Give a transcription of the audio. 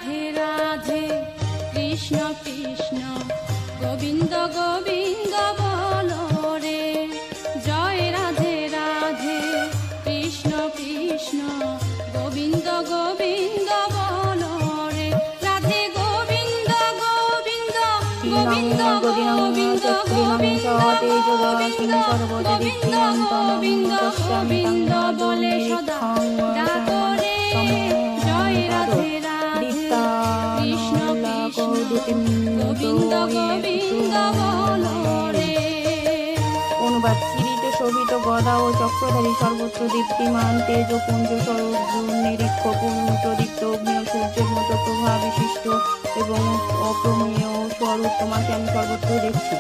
রাধে রাধে কৃষ্ণ কৃষ্ণ গোবিন্দ গোবিন্দ বলো রে। জয় রাধে রাধে কৃষ্ণ কৃষ্ণ গোবিন্দ গোবিন্দ বলো রে। রাধে গোবিন্দ গোবিন্দ গোবিন্দ গোবিন্দ গোবিন্দ গোবিন্দ গোবিন্দ গোবিন্দ বলে সদা ডাকো রে। জয় রাধে রাধে কৃষ্ণ কৃষ্ণ গোবিন্দ গোবিন্দ বলো রে। অনুবাদ কিরীট শোভিত গদা ও চক্রধারী সর্বত্র দীপ্তিমান তেজপুঞ্জ সরোর্জুন নিরীক্ষ পূর্ণোদীপ্ত অগ্নি ও সূর্যের মতো প্রভা বিশিষ্ট এবং অপ্রমেয় স্বরূপ তোমাকে আমি সর্বত্র দেখছি।